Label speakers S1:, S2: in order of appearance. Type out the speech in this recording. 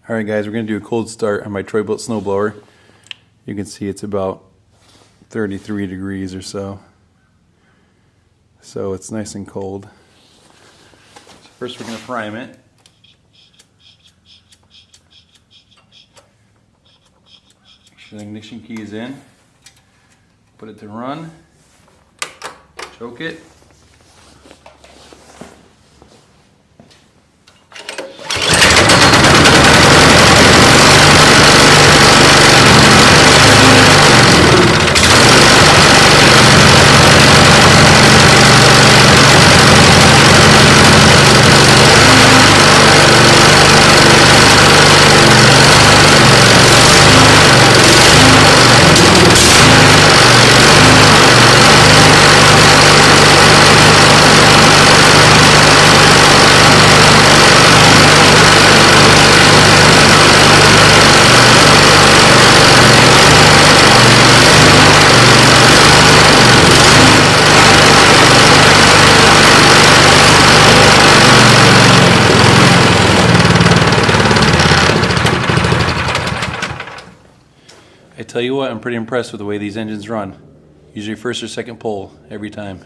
S1: Alright guys, we're going to do a cold start on my Troy-Bilt snowblower. You can see it's about 33 degrees or so. So it's nice and cold. So first we're going to prime it. Make sure the ignition key is in. Put it to run. Choke it. I tell you what, I'm pretty impressed with the way these engines run. Usually first or second pull every time.